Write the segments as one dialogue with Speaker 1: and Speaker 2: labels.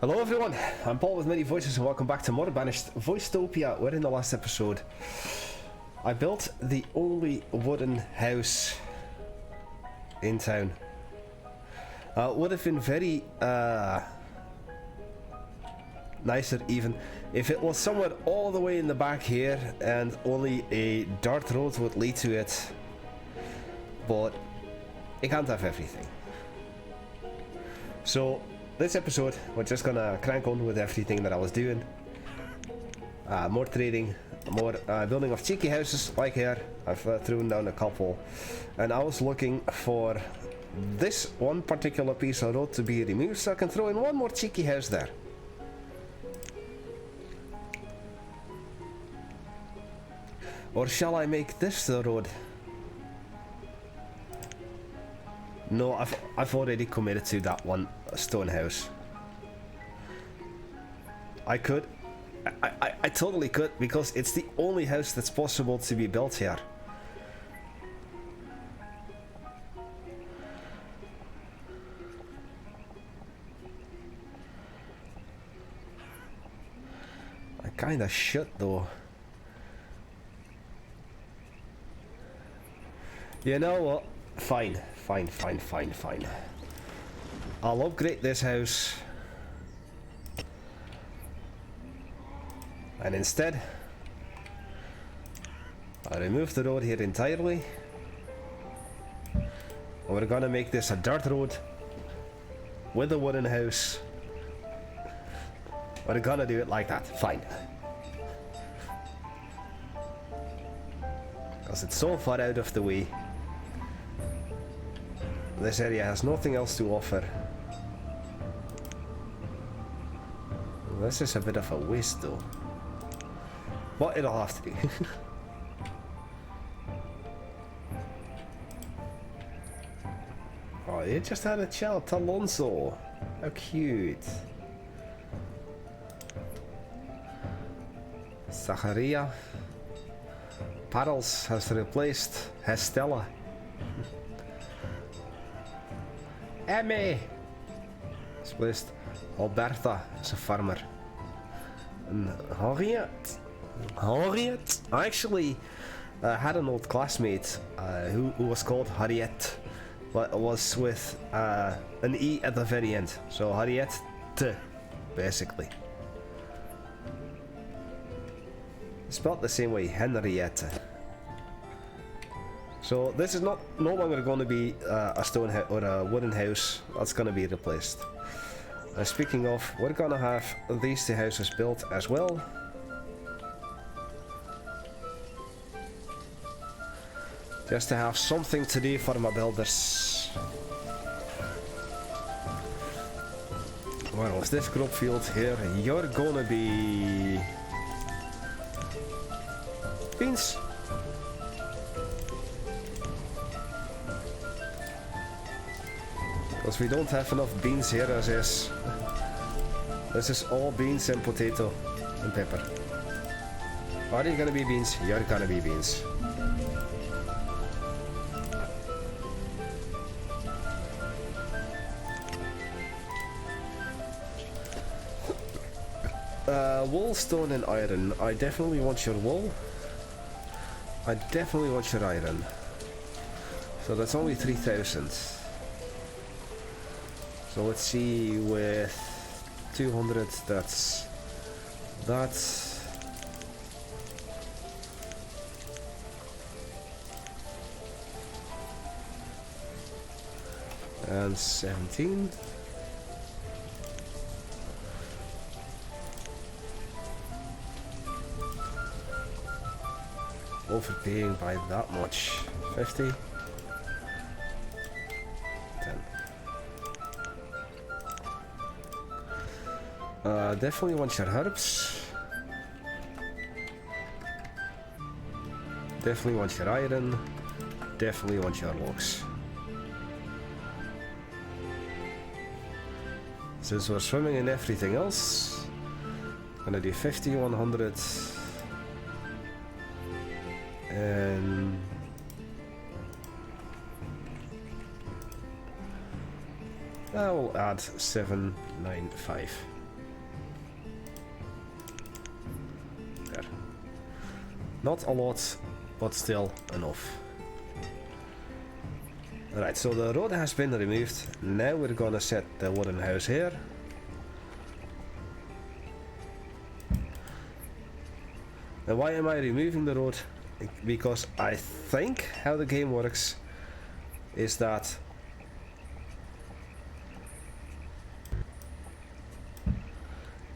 Speaker 1: Hello everyone, I'm Paul with Many Voices and welcome back to more Banished Voicetopia, where in the last episode I built the only wooden house in town. Would have been very nicer even if it was somewhere all the way in the back here and only a dirt road would lead to it, but you can't have everything. So this episode, we're just gonna crank on with everything that I was doing. More trading, more building of cheeky houses like here. I've thrown down a couple. And I was looking for this one particular piece of road to be removed so I can throw in one more cheeky house there. Or shall I make this the road? No, I've already committed to that one stone house. I could. I totally could, because it's the only house that's possible to be built here. I kinda should though. You know what? Fine. I'll upgrade this house. And instead, I remove the road here entirely. And we're gonna make this a dirt road with a wooden house. We're gonna do it like that. Fine. Because it's so far out of the way. This area has nothing else to offer. This is a bit of a waste though. But it'll have to do. Oh, you just had a child, Alonso. How cute. Zacharia. Paddles has replaced Estella. Emmy has replaced Alberta as a farmer. And Harriet. I actually had an old classmate who was called Harriet, but was with an E at the very end. So Harriet, basically. Spelled the same way, Henriette. So this is no longer going to be a stone house or a wooden house. That's going to be replaced. Speaking of, we're going to have these two houses built as well. Just to have something to do for my builders. Where was this crop field here? You're gonna be beans. Because we don't have enough beans here as is. This is all beans and potato and pepper. Are you gonna be beans? You're gonna be beans. Wool, stone and iron. I definitely want your wool. I definitely want your iron. So that's only 3,000. So let's see, with 200 that's that. And 17. Overpaying by that much. 50. 10. Definitely want your herbs. Definitely want your iron. Definitely want your logs. Since we're swimming in everything else, I'm gonna do 50, 100. And I will add 795. Not a lot, but still enough. Alright, so the road has been removed. Now we're gonna set the wooden house here. And why am I removing the road? Because I think how the game works is that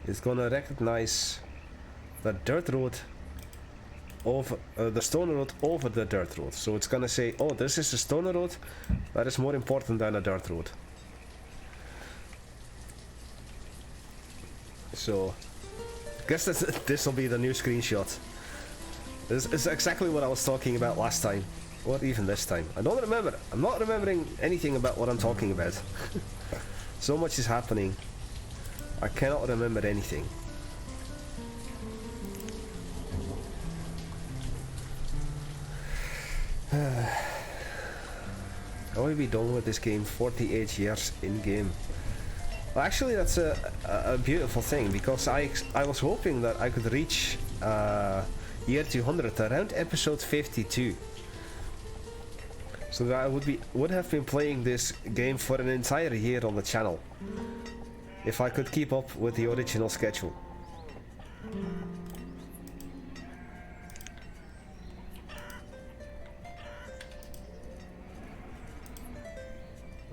Speaker 1: it's gonna recognize the dirt road over the stone road over the dirt road. So it's gonna say, oh, this is a stone road, that is more important than a dirt road. So I guess this will be the new screenshot. This is exactly what I was talking about last time, or even this time. I don't remember. I'm not remembering anything about what I'm talking about. So much is happening. I cannot remember anything. I will be done with this game 48 years in game. Well, actually, that's a beautiful thing, because I was hoping that I could reach year 200 around episode 52, so that I would have been playing this game for an entire year on the channel if I could keep up with the original schedule.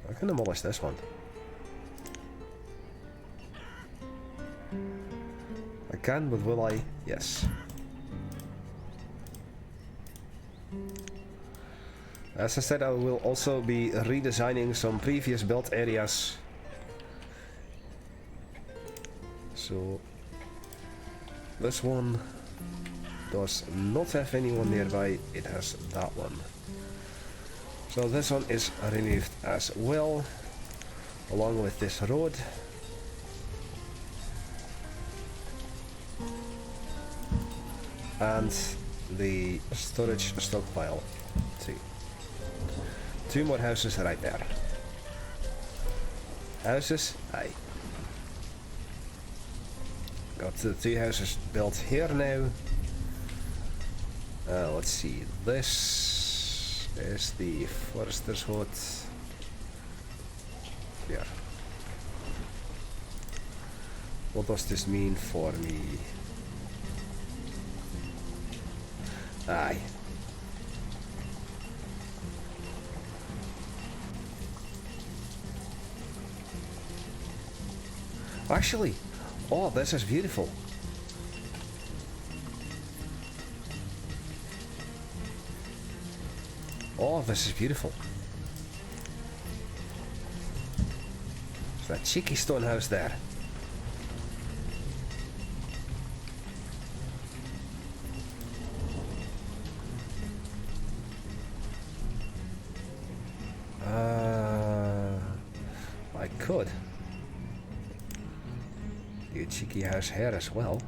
Speaker 1: I can demolish this one. I can, but will I? Yes. As I said, I will also be redesigning some previous built areas. So this one does not have anyone nearby, it has that one. So this one is removed as well, along with this road. And the storage stockpile too. Two more houses right there. Houses, aye. Got the two houses built here now. Let's see, this is the forester's hut. Here. What does this mean for me? Aye. Actually, oh, this is beautiful. Oh, this is beautiful. There's that cheeky stone house there. I could do a cheeky house here as well.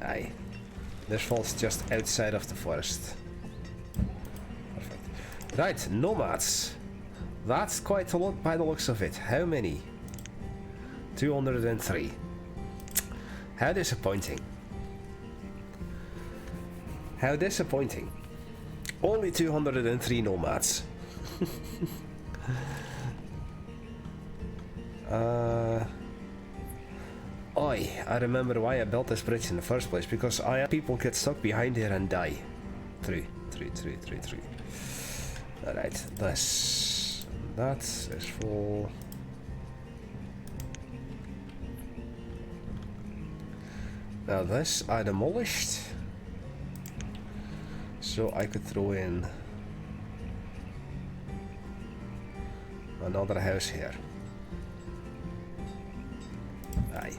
Speaker 1: Aye. This falls just outside of the forest. Perfect. Right, nomads. That's quite a lot by the looks of it. How many? 203. How disappointing. How disappointing. Only 203 nomads. I remember why I built this bridge in the first place, because I had people get stuck behind here and die. Through. Alright, this. That is full. Now this I demolished, so I could throw in another house here. Aye.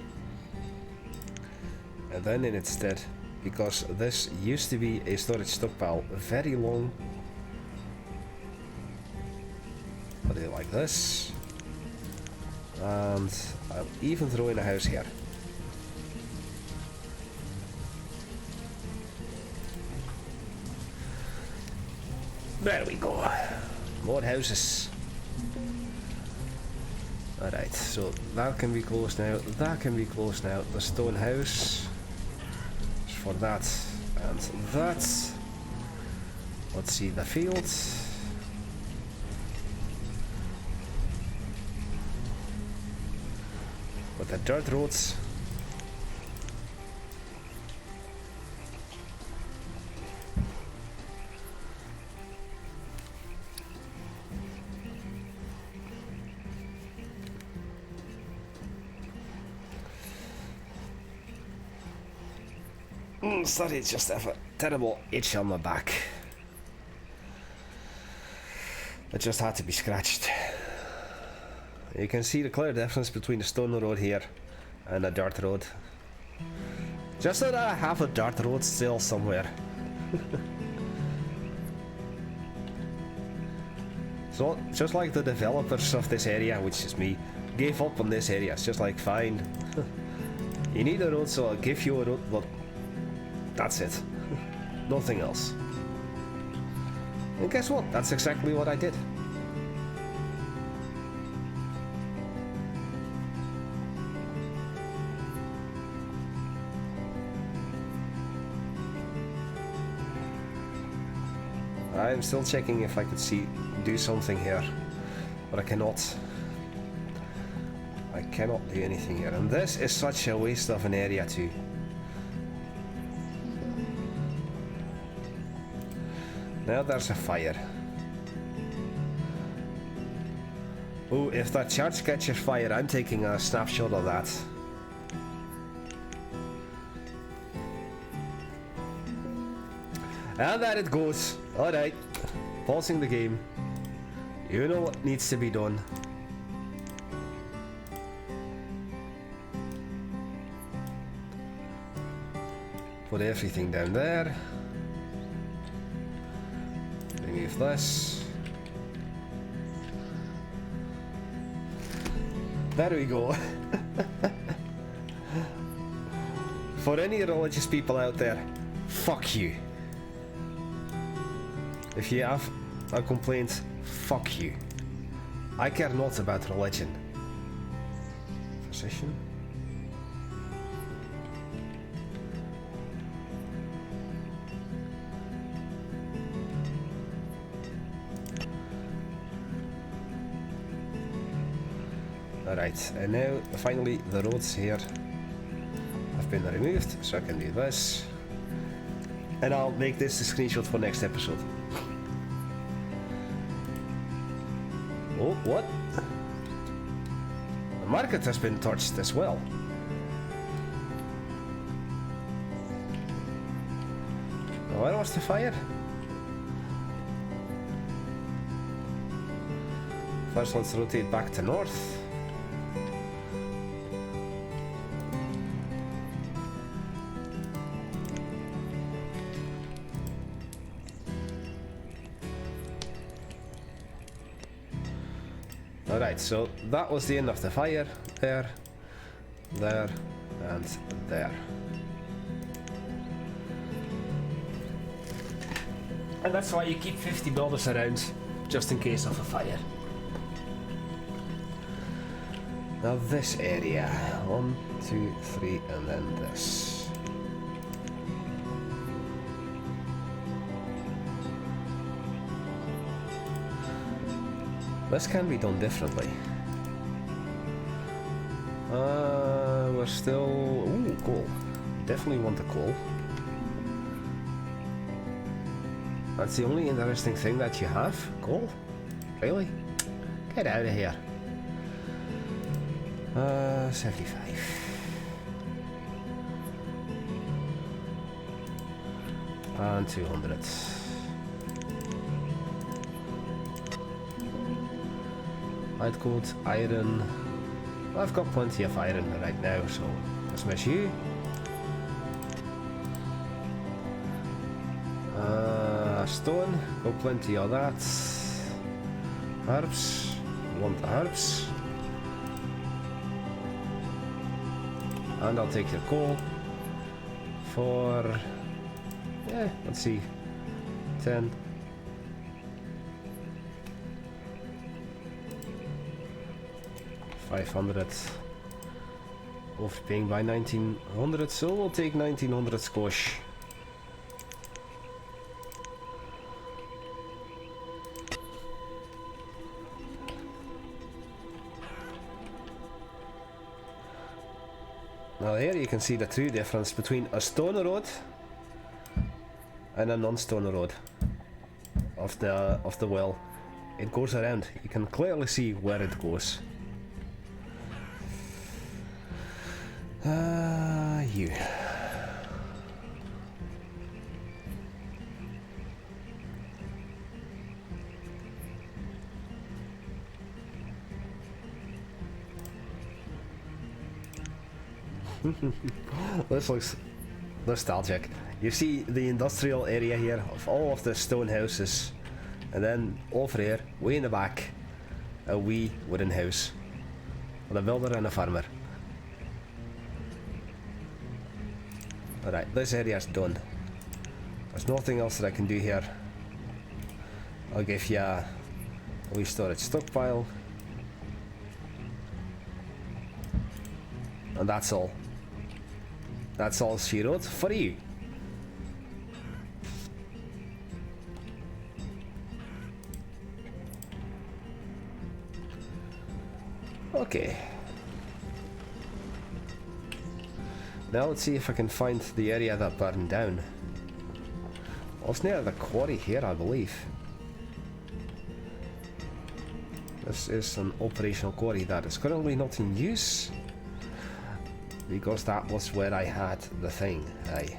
Speaker 1: And then in its stead, because this used to be a storage stockpile very long, I'll do it like this, and I'll even throw in a house here. There we go. More houses. Alright, so that can be closed now, that can be closed now. The stone house is for that and that. Let's see the field. With the dirt roads. Sorry, just have a terrible itch on my back. It just had to be scratched. You can see the clear difference between the stone road here and a dirt road. Just that I have a dirt road still somewhere. So, just like the developers of this area, which is me, gave up on this area. It's just like, fine. You need a road, so I'll give you a road, but that's it. Nothing else. And guess what? That's exactly what I did. I'm still checking if I could do something here, but I cannot. I cannot do anything here, and this is such a waste of an area too. Now there's a fire. Oh, if that charge catches fire, I'm taking a snapshot of that. And there it goes. Alright. Pausing the game. You know what needs to be done. Put everything down there. Remove this. There we go. For any religious people out there, fuck you. If you have a complaint, fuck you. I care not about religion. Physician? Alright, and now finally the roads here have been removed, so I can do this. And I'll make this a screenshot for next episode. Oh, what? The market has been touched as well. Oh, where was the fire? First, let's rotate back to north. Alright, so that was the end of the fire. There, there, and there. And that's why you keep 50 builders around, just in case of a fire. Now this area. 1, 2, 3, and then this. This can be done differently. We're still... Ooh, coal. Definitely want the coal. That's the only interesting thing that you have? Coal? Really? Get out of here. 75. And 200. Light gold, iron. I've got plenty of iron right now, so let's smash you. Stone, got plenty of that. Herbs, want the herbs. And I'll take your coal for, yeah, let's see, 10. 500. Overpaying by 1900, so we'll take 1900 squash. Now here you can see the true difference between a stone road and a non-stone road of the well. It goes around. You can clearly see where it goes. You. This looks nostalgic. You see the industrial area here of all of the stone houses, and then over here, way in the back, a wee wooden house with a builder and a farmer. Alright, this area's done. There's nothing else that I can do here. I'll give you a wee storage stockpile. And that's all. That's all she wrote for you. Okay. Now let's see if I can find the area that burned down. Well, it's near the quarry here, I believe. This is an operational quarry that is currently not in use, because that was where I had the thing. Aye.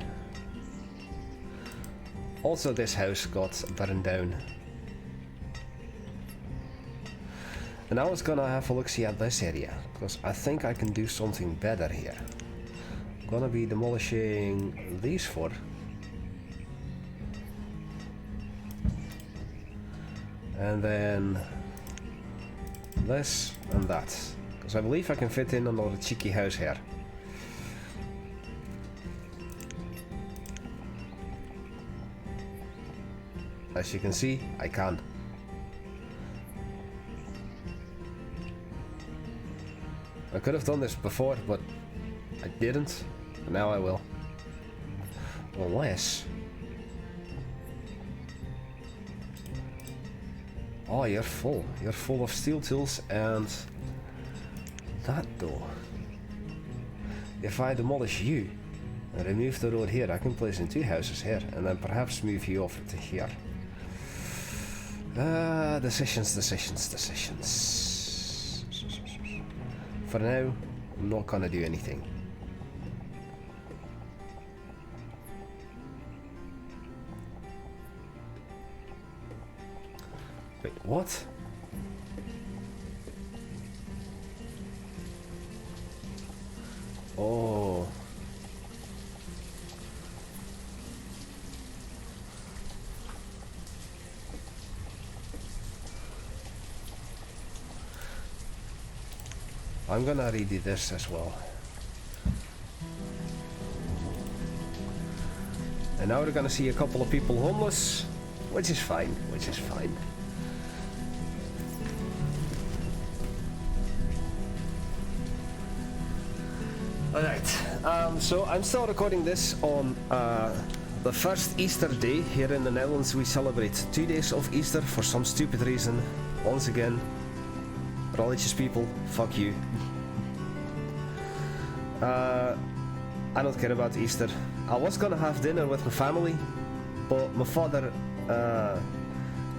Speaker 1: Also, this house got burned down. And I was gonna have a look-see at this area, because I think I can do something better here. I'm gonna be demolishing these four. And then this and that. Because I believe I can fit in another cheeky house here. As you can see, I can. I could have done this before, but I didn't. And now I will. Unless... Oh, you're full. You're full of steel tools and... that door. If I demolish you and remove the road here, I can place in two houses here and then perhaps move you over to here. Decisions. For now, I'm not gonna do anything. Wait, what? Oh. I'm gonna redo this as well. And now we're gonna see a couple of people homeless, which is fine, Alright, so I'm still recording this on the first Easter day. Here in the Netherlands we celebrate 2 days of Easter for some stupid reason. Once again, religious people, fuck you. I don't care about Easter. I was gonna have dinner with my family, but my father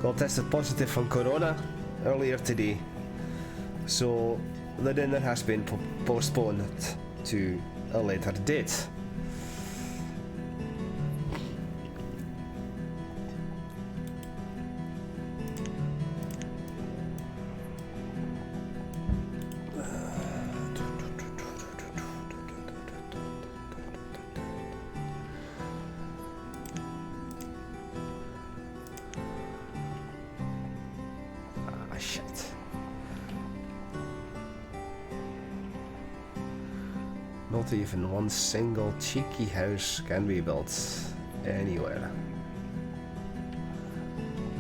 Speaker 1: got tested positive from Corona earlier today. So the dinner has been postponed to a later date. Not even one single cheeky house can be built anywhere.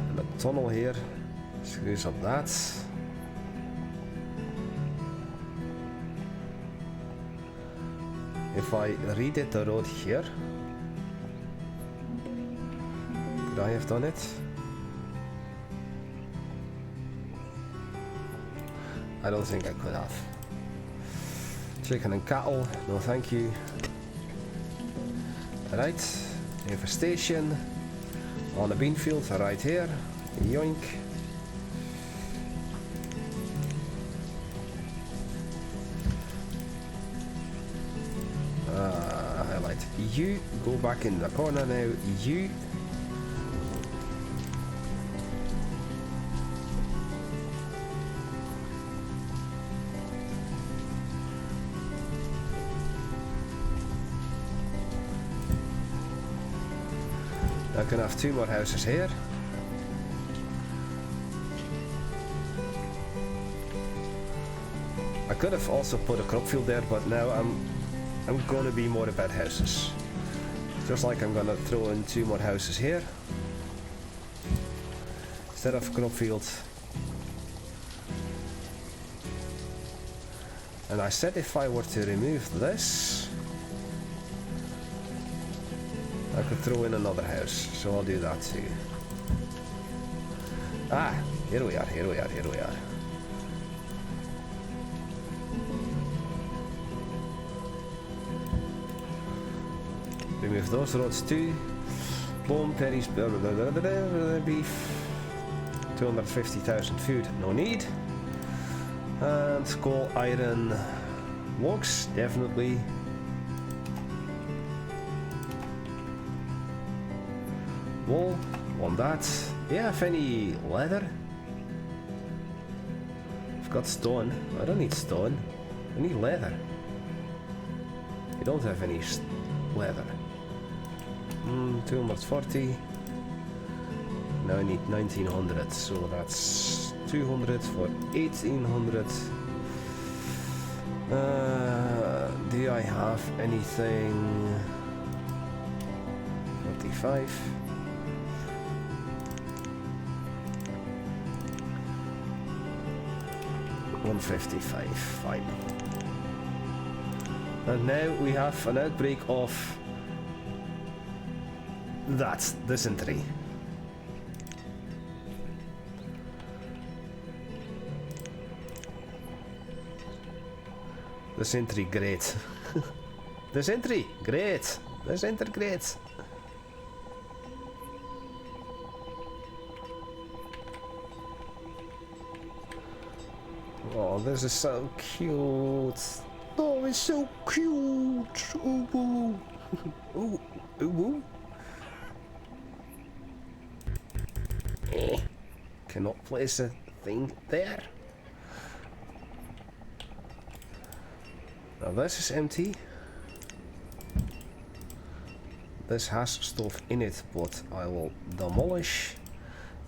Speaker 1: And the tunnel here screws up that. If I redid the road here, could I have done it? I don't think I could have. Chicken and cattle, no thank you. Right, infestation on the bean field right here. Yoink. Highlight you, go back in the corner now, you. I can have 2 more houses here. I could have also put a crop field there, but now I'm gonna be more about houses. Just like I'm gonna throw in 2 more houses here instead of crop field. And I said if I were to remove this, I could throw in another house, so I'll do that too. Ah, here we are, here we are, here we are. Remove those roads too. Plum, berries, beef. 250,000 food, no need. And coal, iron, logs, definitely. Wool, want that. Yeah, have any leather? I've got stone. I don't need stone. I need leather. I don't have any leather. 240. Now I need 1900, so that's 200 for 1800. Do I have anything? 45. 155, fine. And now we have an outbreak of that dysentery. Dysentery, great. Dysentery, great. Dysentery, great. Oh, this is so cute. Oh, it's so cute. Ooh, ooh. Ooh, ooh. Cannot place a thing there. Now this is empty. This has stuff in it, but I will demolish.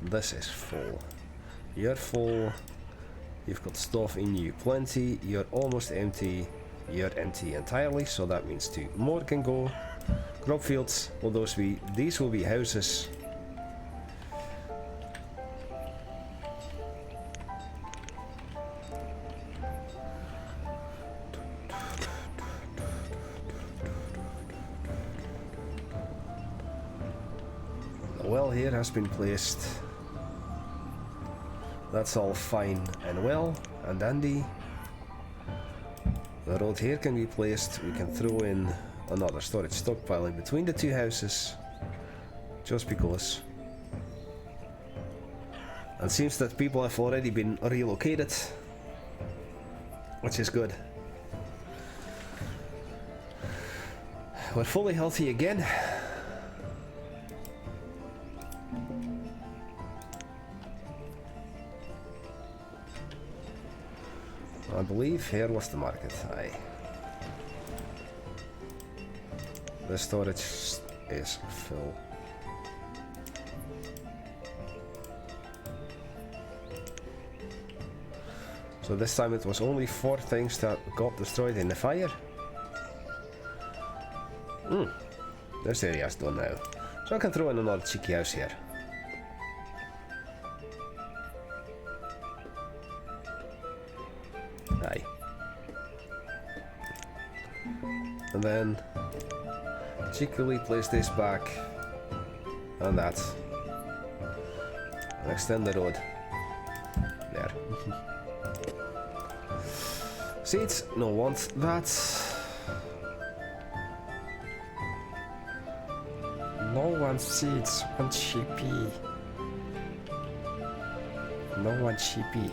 Speaker 1: This is full. You're full. You've got stuff in you plenty. You're almost empty. You're empty entirely, so that means 2 more can go. Crop fields, will those be? These will be houses. The well here has been placed. That's all fine and well and dandy. The road here can be placed. We can throw in another storage stockpile in between the 2 houses, just because. And it seems that people have already been relocated, which is good. We're fully healthy again. I believe here was the market. Aye. The storage is full. So this time it was only 4 things that got destroyed in the fire. This area is done now. So I can throw in another cheeky house here. Aye. And then cheekily place this back and that. And extend the road. There. Seats, no want that. No one seats, one cheapy. No one cheapy.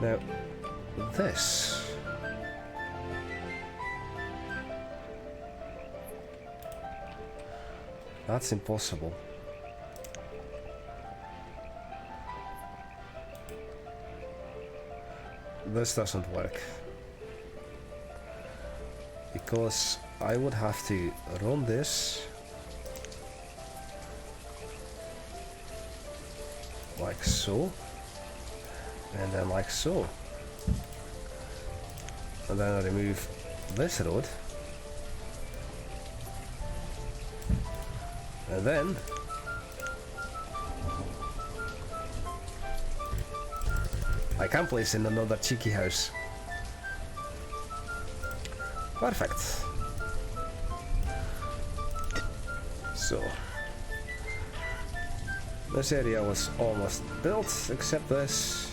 Speaker 1: Now, this. That's impossible. This doesn't work. Because I would have to run this like so, and then like so, and then I remove this road, and then I can place in another cheeky house. Perfect. So this area was almost built, except this.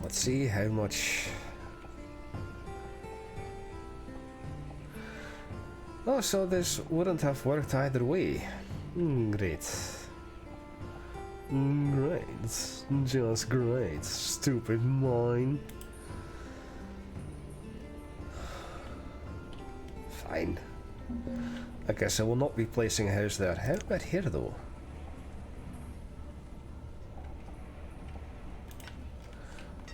Speaker 1: Let's see how much. Oh, so this wouldn't have worked either way. Great. Great. Just great. Stupid mine. Fine. I guess I will not be placing a house there. How about here though?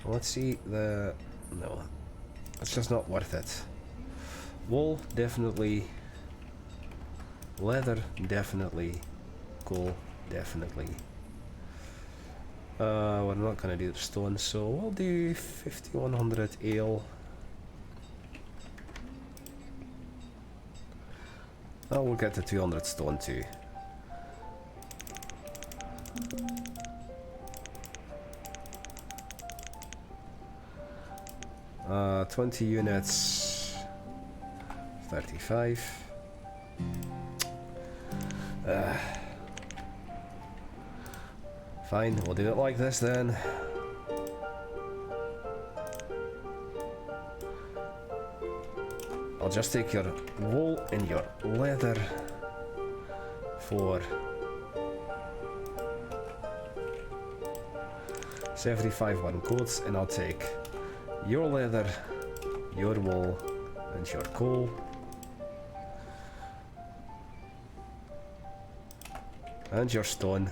Speaker 1: Let's see the... no. It's just not worth it. Wool, definitely. Leather, definitely. Coal, definitely. We're not gonna do stone, so we'll do 5100 ale. Oh, we'll get to 200 stone too. 20 units, 35. Fine, we'll do it like this then. I'll just take your wool and your leather for 75 warm coats, and I'll take your leather, your wool, and your coal. And your stone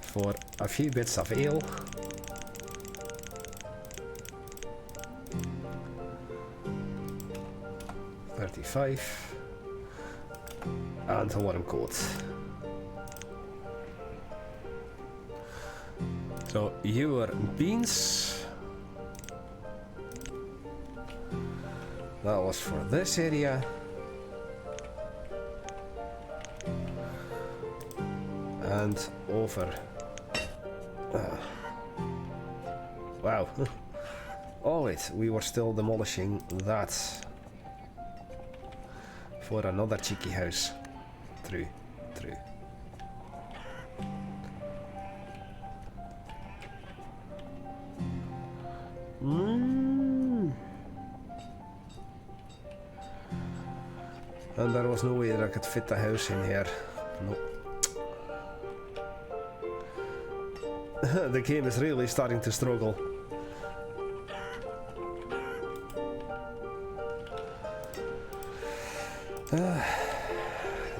Speaker 1: for a few bits of ale. $35 and a warm coat. So your beans, that was for this area. And over. Wow. Oh wait, we were still demolishing that for another cheeky house. True. And there was no way that I could fit the house in here. Nope. The game is really starting to struggle.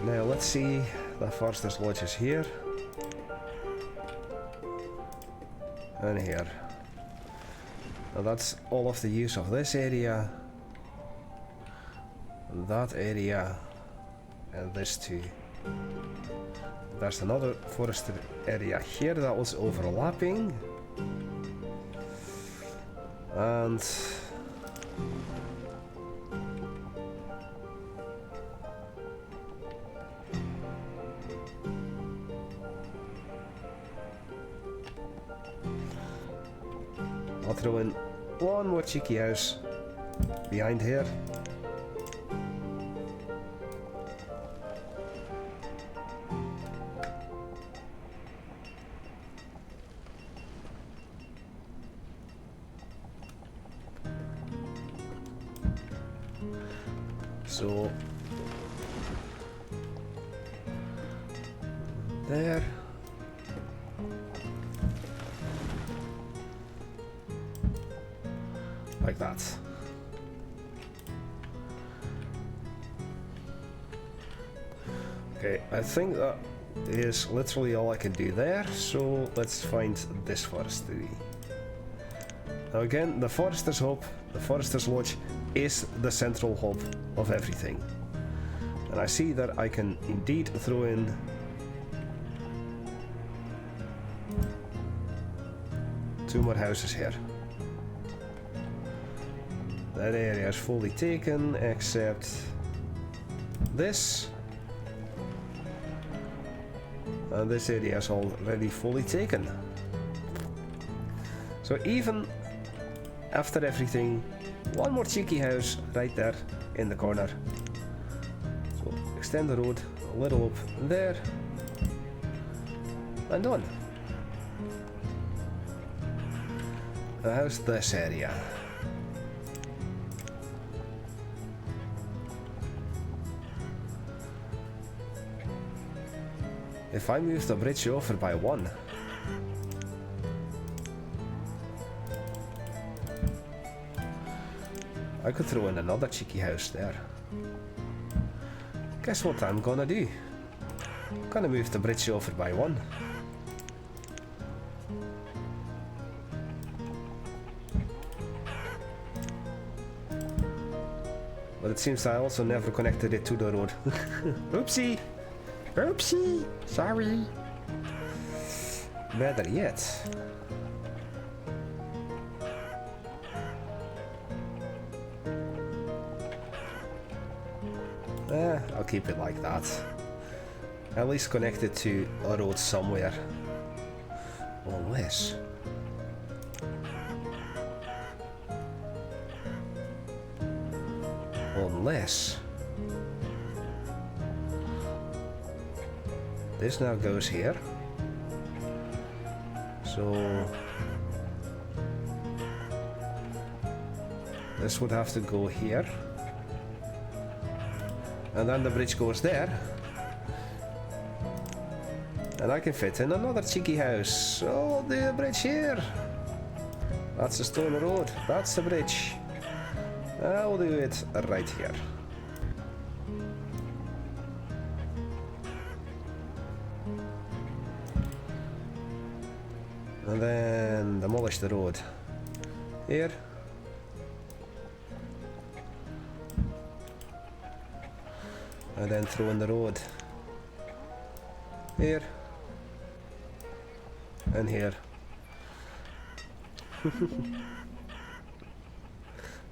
Speaker 1: Now let's see, the Forster's Lodge is here. And here. Now that's all of the use of this area. That area. And this too. There's another forested area here that was overlapping. And I'll throw in one more cheeky house behind here. So there. Like that. Okay, I think that is literally all I can do there, so let's find this forest to be. Now again, the Forester's Hub, the Forester's Lodge, is the central hub of everything. And I see that I can indeed throw in two more houses here. That area is fully taken, except this. And this area is already fully taken. So even after everything, one more cheeky house right there in the corner. So extend the road a little up there. And done. How's this area? If I move the bridge over by one, I could throw in another cheeky house there. Guess what I'm gonna do? I'm gonna move the bridge over by one. But it seems I also never connected it to the road. Oopsie! Oopsie! Sorry! Better yet. I'll keep it like that. At least connected to a road somewhere. Unless... this now goes here. So... this would have to go here. And then the bridge goes there. And I can fit in another cheeky house. So I'll do the bridge here. That's the stone road. That's the bridge. I'll do it right here. And then demolish the road here. And then throw in the road here and here.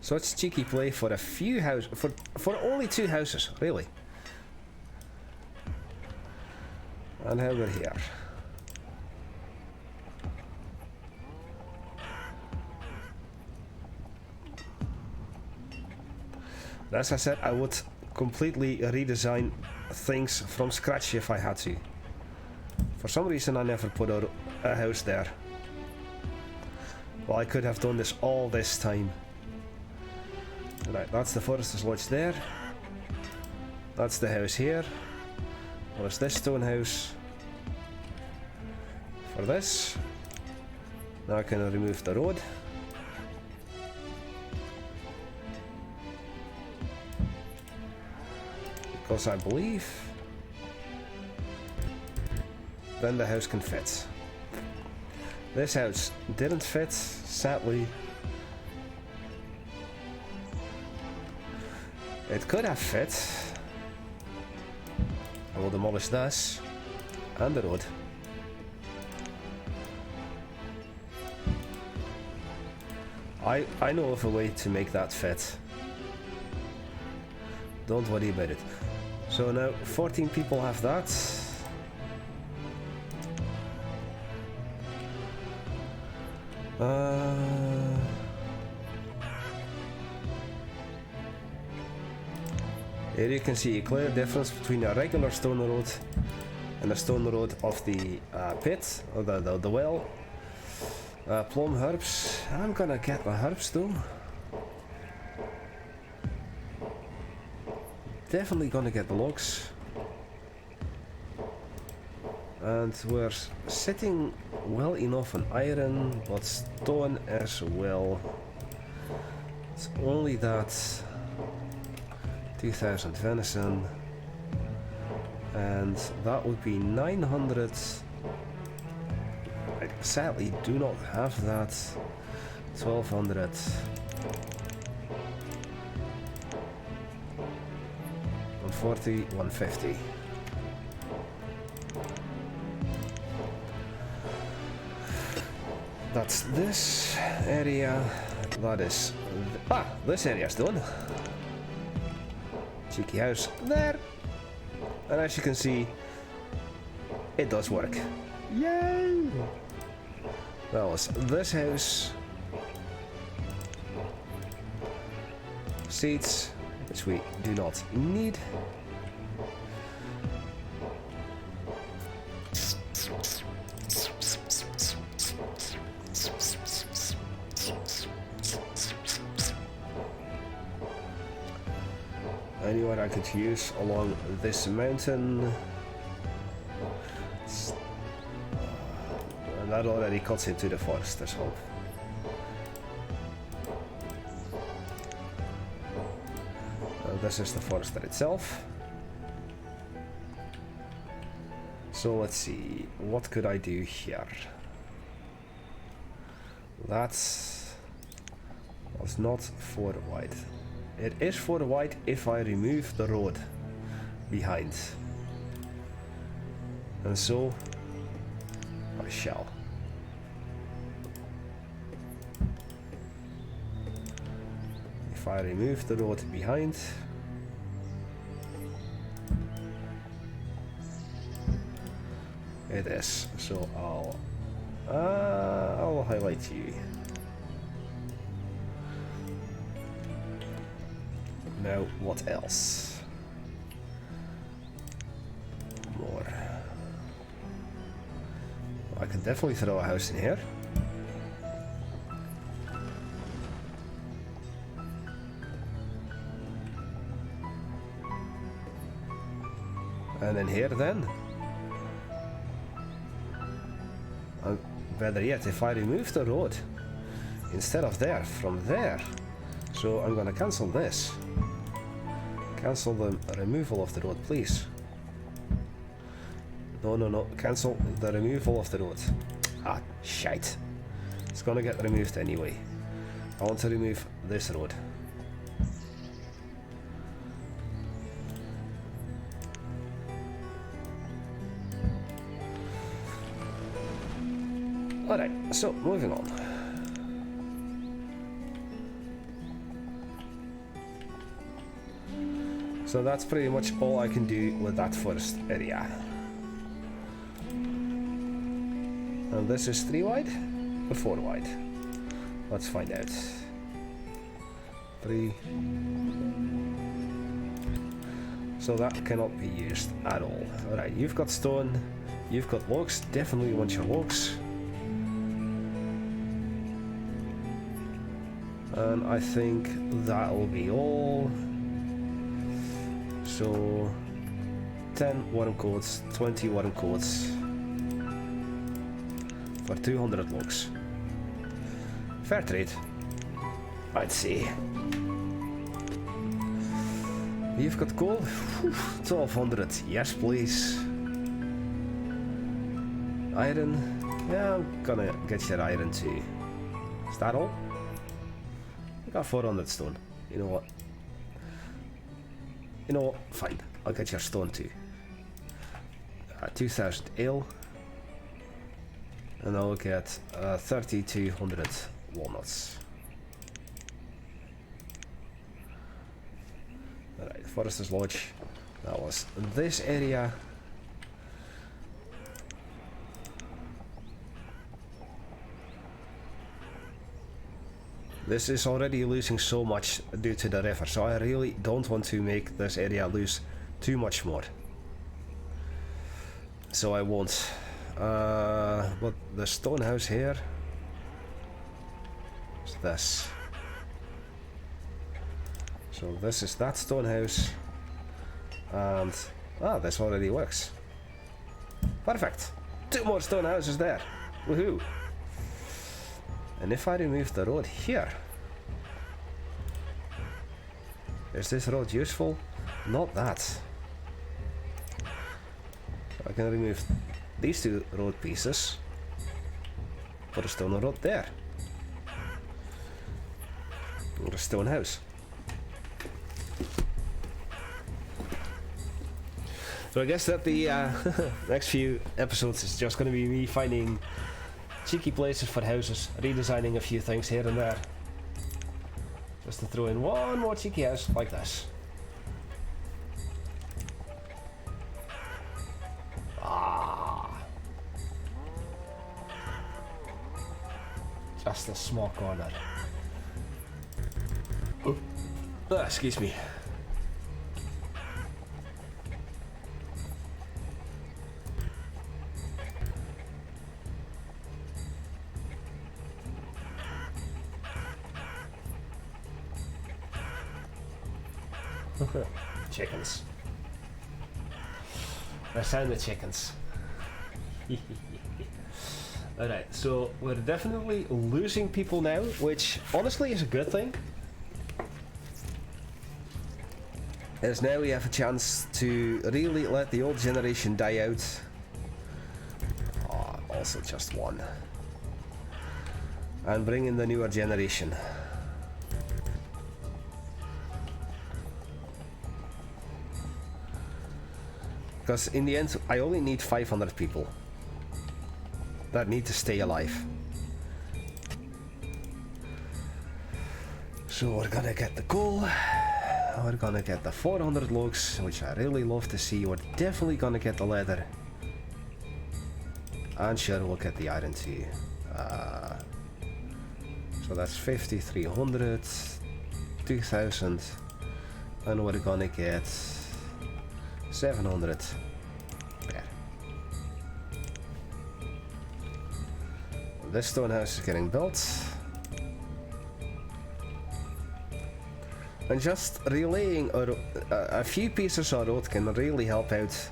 Speaker 1: Such cheeky play for a few houses, for only two houses, really. And how we're here. As I said, I would completely redesign things from scratch if I had to. For some reason I never put a house there. Well, I could have done this all this time. Right, that's the Forester's Lodge there. That's the house here. There's this stone house. For this. Now I can remove the road. Because I believe then the house can fit. This house didn't fit, sadly. It could have fit. we'll demolish this and the road. I know of a way to make that fit. Don't worry about it. So now 14 people have that. Here you can see a clear difference between a regular stone road and a stone road of the pit, or the well. Plum herbs. I'm gonna get my herbs though. Definitely gonna get the logs. And we're sitting well enough on iron, but stone as well. It's only that 2000 venison, and that would be 900. I sadly do not have that. 1200. 140, 150. That's this area. That is... this area's done. Cheeky house there. And as you can see, it does work. Yay! That was this house. Seats, which we do not need. Anywhere I could use along this mountain. And that already cuts into the forest, there's hope. This is the forester itself. So let's see, what could I do here? That was not 4 wide. It is 4 wide if I remove the road behind. And so I shall. If I remove the road behind, it is. So I'll highlight you. Now what else? More. I can definitely throw a house in here. And then here then. Better yet, if I remove the road instead of there, from there. So I'm gonna cancel this. Cancel the removal of the road, please. No, cancel the removal of the road. Ah, shite. It's gonna get removed anyway. I want to remove this road. Alright, so moving on. So that's pretty much all I can do with that first area. And this is 3 wide or 4 wide? Let's find out. 3. So that cannot be used at all. Alright, you've got stone, you've got logs, definitely want your logs. And I think that will be all. So 10 worm coats, 20 worm coats for 200 logs. Fair trade, I'd say. You've got coal? 1200, yes please. Iron? Yeah, I'm gonna get your iron too. Is that all? I got 400 stone. You know what? You know what? Fine. I'll get your stone too. 2000 ale. And I'll get 3200 walnuts. Alright, Forester's Lodge. That was this area. This is already losing so much due to the river, so I really don't want to make this area lose too much more. So I won't. But the stone house here is this. So this is that stone house, and this already works. Perfect. 2 more stone houses there. Woohoo! And if I remove the road here, is this road useful? Not that. So I can remove these 2 road pieces, put a stone road there, or a stone house. So I guess that the next few episodes is just going to be me finding cheeky places for houses, redesigning a few things here and there, just to throw in one more cheeky house like this. Just a small corner. Excuse me. Chickens. I sound the chickens. Alright, so we're definitely losing people now, which honestly is a good thing. As now we have a chance to really let the old generation die out. Oh, also just one. And bring in the newer generation. Because in the end, I only need 500 people that need to stay alive. So we're gonna get the coal, we're gonna get the 400 logs, which I really love to see. We're definitely gonna get the leather. And sure, we'll get the iron too. So that's 50, 300, 2000, and we're gonna get 700 there. This stone house is getting built. And just relaying a few pieces of road can really help out.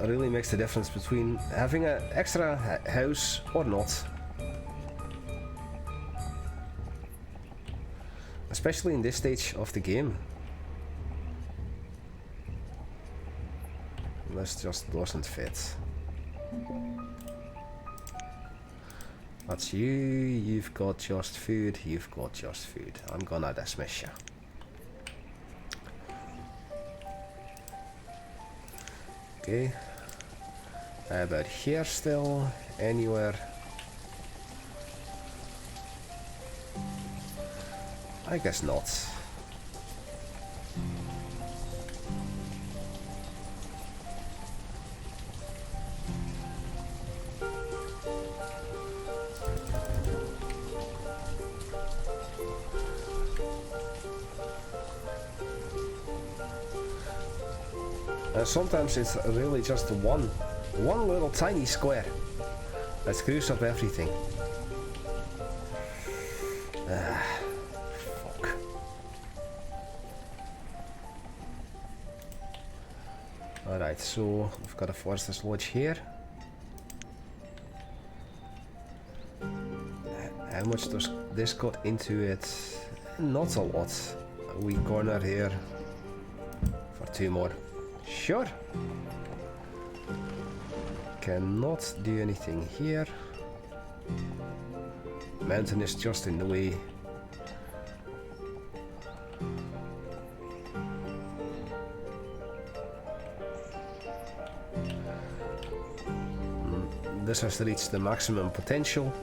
Speaker 1: Really makes the difference between having an extra house or not. Especially in this stage of the game. This just doesn't fit. That's you, you've got just food, you've got just food. I'm gonna dismiss you. Okay. How about here still? Anywhere? I guess not. Sometimes it's really just one little tiny square that screws up everything. Fuck. Alright, so we've got a Forester's Lodge here. How much does this got into it? Not a lot. A wee corner here for 2 more. Sure. Cannot do anything here. Mountain is just in the way. this has reached the maximum potential.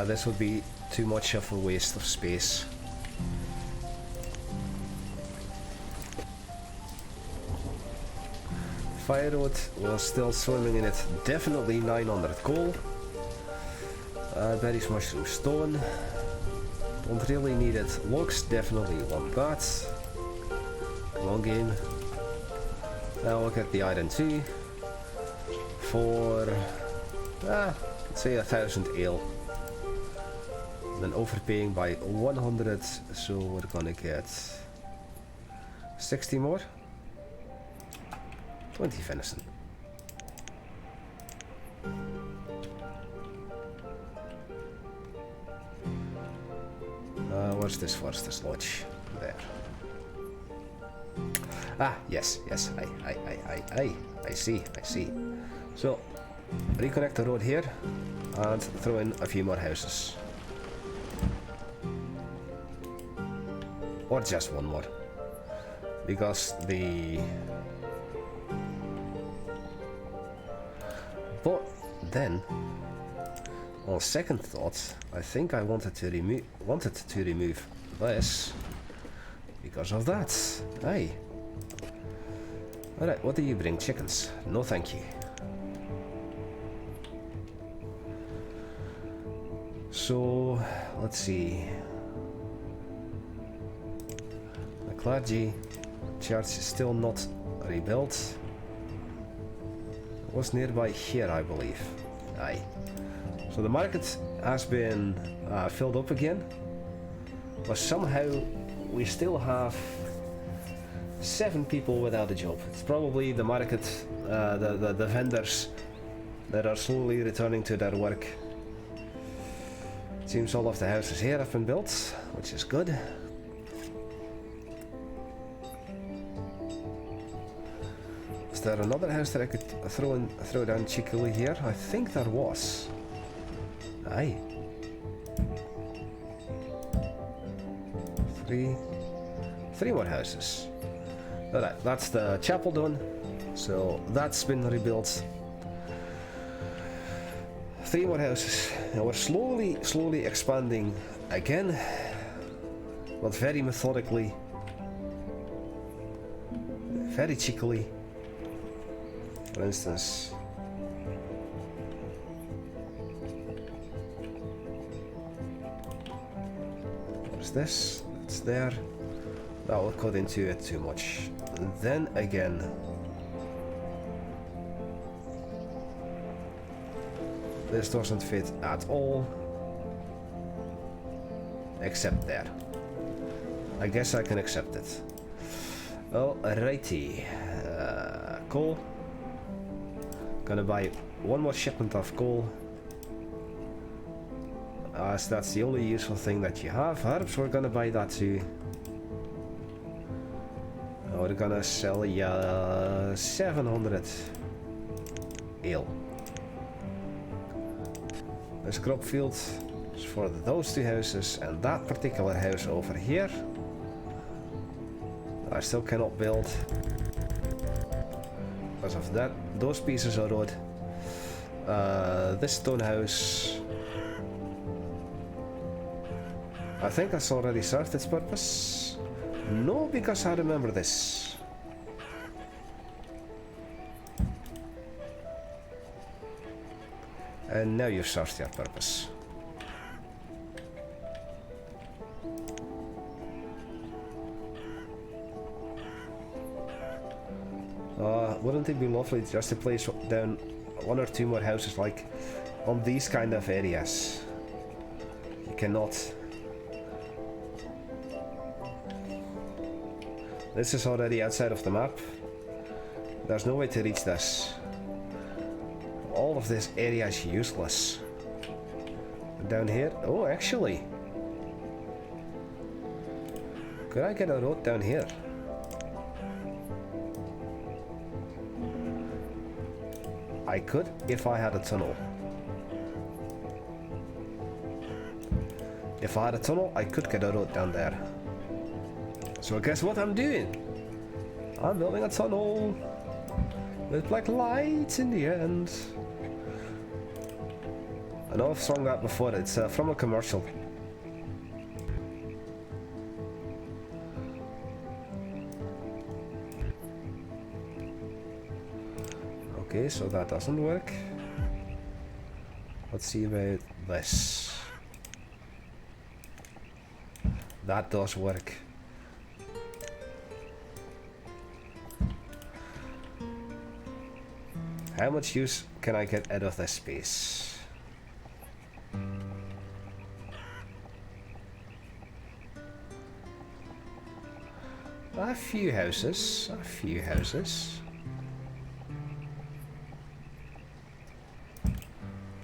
Speaker 1: This would be too much of a waste of space. Fire road, we're still swimming in it. Definitely 900 coal. Berries, mushroom, stone. Don't really need it. Logs, definitely want that. Come on, game. Now look at the iron too. For let's say 1000 ale. Then overpaying by 100, so we're gonna get 60 more. 20 venison. Where's this lodge? There. Ah, yes, I see. So, reconnect the road here and throw in a few more houses. Or just one more. Because But then, on second thought, I think I wanted to remove this because of that. Hey. Alright, what do you bring? Chickens? No thank you. So, let's see. The clergy church is still not rebuilt. It was nearby here, I believe. Aye. So the market has been filled up again, but somehow we still have 7 people without a job. It's probably the market, the vendors that are slowly returning to their work. It seems all of the houses here have been built, which is good. Is there another house that I could throw down cheekily here? I think there was. Aye. 3 more houses. Alright, that's the chapel done. So that's been rebuilt. 3 more houses. And we're slowly expanding again. But very methodically. Very cheekily. For instance. Where's this? It's there. That will cut into it too much. And then again. This doesn't fit at all. Except there. I guess I can accept it. Alrighty. Coal. Gonna buy 1 more shipment of coal. As that's the only useful thing that you have. Herbs, we're gonna buy that too. We're gonna sell 700 ale. This crop field is for those 2 houses, and that particular house over here I still cannot build because of that. Those pieces of road. This stone house, I think that's already served its purpose. No, because I remember this. And now you've served your purpose. Wouldn't it be lovely just to place down 1 or 2 more houses like on these kind of areas? You cannot. This is already outside of the map. There's no way to reach this. All of this area is useless. Down here, oh actually. Could I get a road down here? I could if I had a tunnel. if I had a tunnel, I could get a road down there. So guess what I'm doing? I'm building a tunnel with black lights in the end. I know I've sung that before, it's from a commercial. Okay, so that doesn't work. Let's see about this. That does work. How much use can I get out of this space? A few houses, a few houses.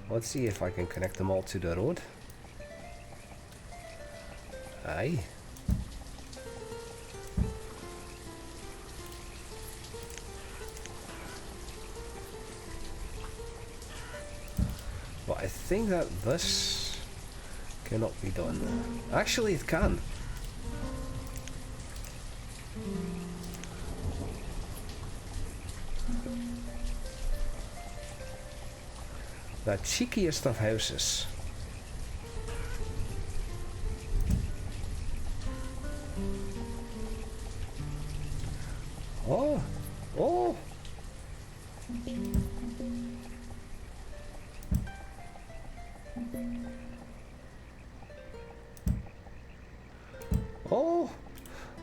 Speaker 1: Let's see if I can connect them all to the road. Aye. But I think that this cannot be done. Actually, it can. The cheekiest of houses. Oh! Oh! Oh!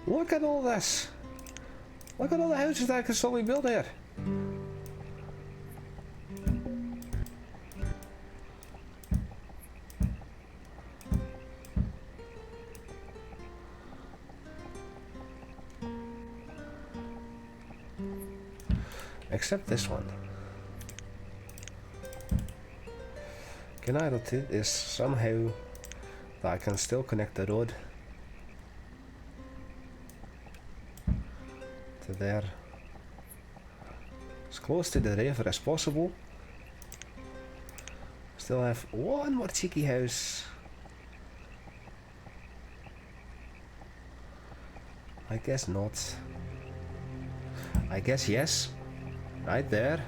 Speaker 1: Look at all this! Look at all the houses that I can slowly build here! Except this one. Can I rotate this somehow that I can still connect the road to there, as close to the river as possible? Still have one more cheeky house. I guess not. I guess yes. Right there.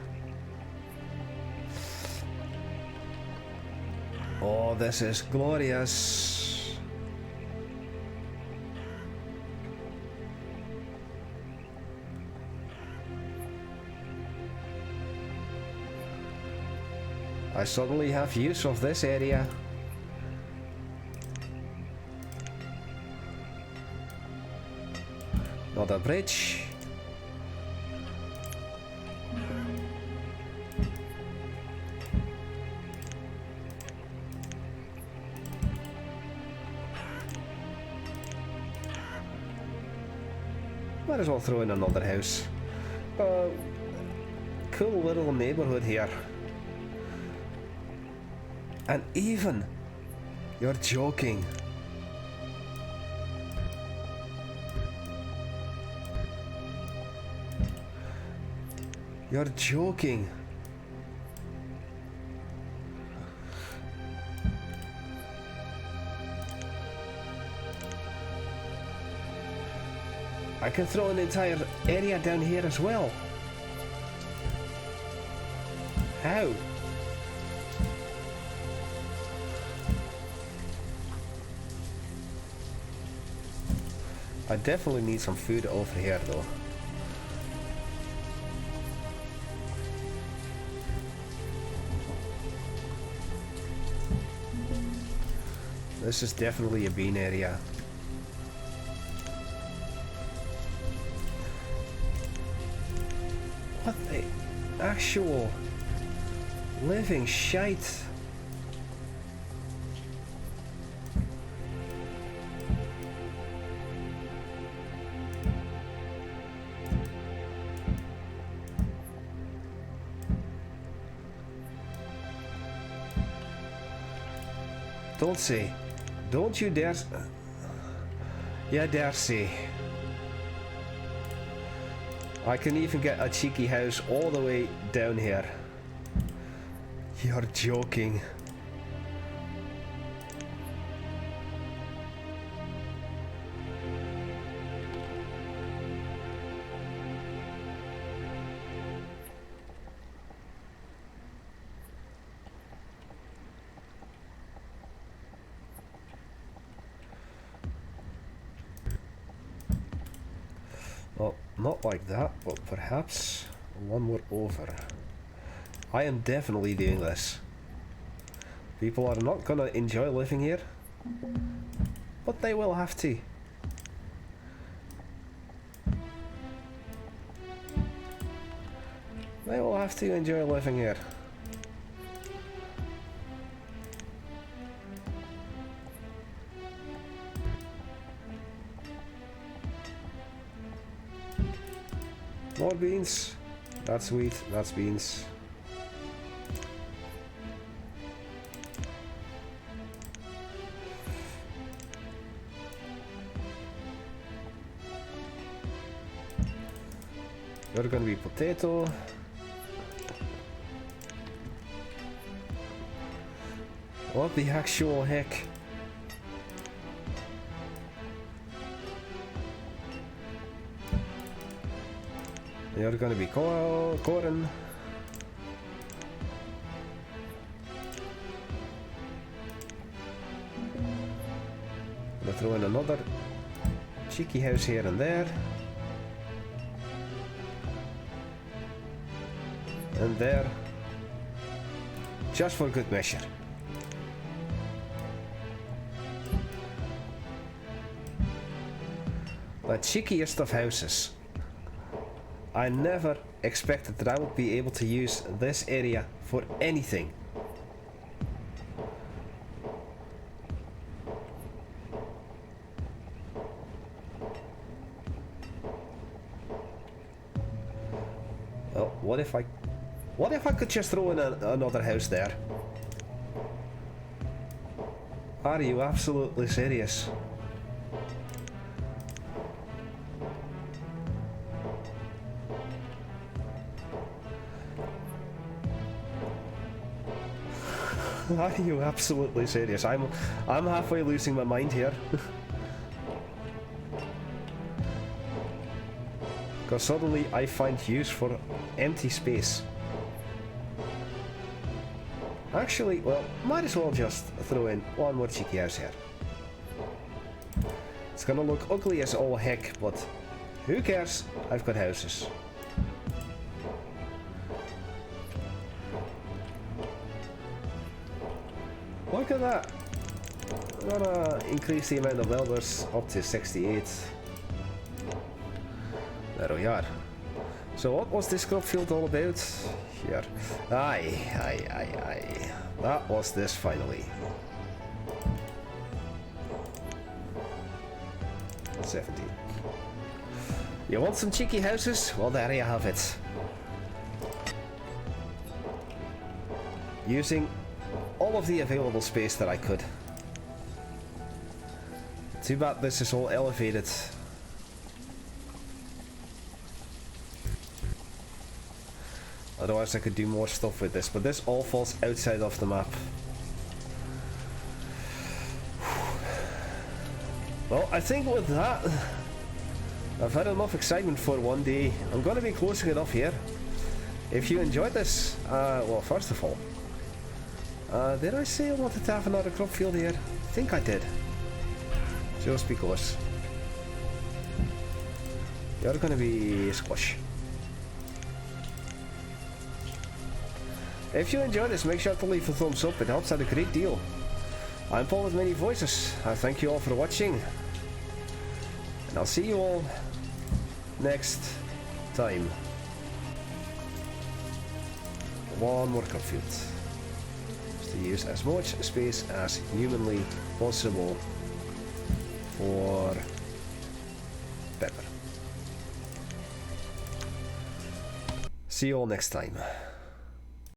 Speaker 1: Oh, this is glorious. I suddenly have use of this area. Not a bridge. Might as well throw in another house. Cool little neighborhood here. And even... You're joking. You're joking. I can throw an entire area down here as well. How? I definitely need some food over here though. This is definitely a bean area. What the actual living shite? Don't say. Don't you dare. Yeah, dare say. I can even get a cheeky house all the way down here. You're joking. Not like that, but perhaps one more over. I am definitely doing this. People are not gonna enjoy living here, but they will have to. They will have to enjoy living here. More beans. That's wheat, that's beans. You're gonna be potato. What the actual heck? You're gonna be corn. I'm gonna throw in another cheeky house here and there. And there. Just for good measure. The cheekiest of houses. I never expected that I would be able to use this area for anything. Well, what if I could just throw in another house there? Are you absolutely serious? Are you absolutely serious? I'm halfway losing my mind here. Because suddenly I find use for empty space. Actually, well, might as well just throw in one more cheeky house here. It's gonna look ugly as all heck, but who cares? I've got houses. Look at that! I'm gonna increase the amount of elders up to 68. There we are. So what was this crop field all about? Here. Aye. That was this finally. 17. You want some cheeky houses? Well, there you have it. Using all of the available space that I could. Too bad this is all elevated. Otherwise I could do more stuff with this, but this all falls outside of the map. Well, I think with that, I've had enough excitement for one day. I'm going to be closing it off here. If you enjoyed this, well, first of all, did I say I wanted to have another crop field here? I think I did. Just because. You're going to be squash. If you enjoyed this, make sure to leave a thumbs up, it helps out a great deal. I'm Paul with Many Voices, I thank you all for watching, and I'll see you all next time. One more crop field. Just to use as much space as humanly possible for pepper. See you all next time.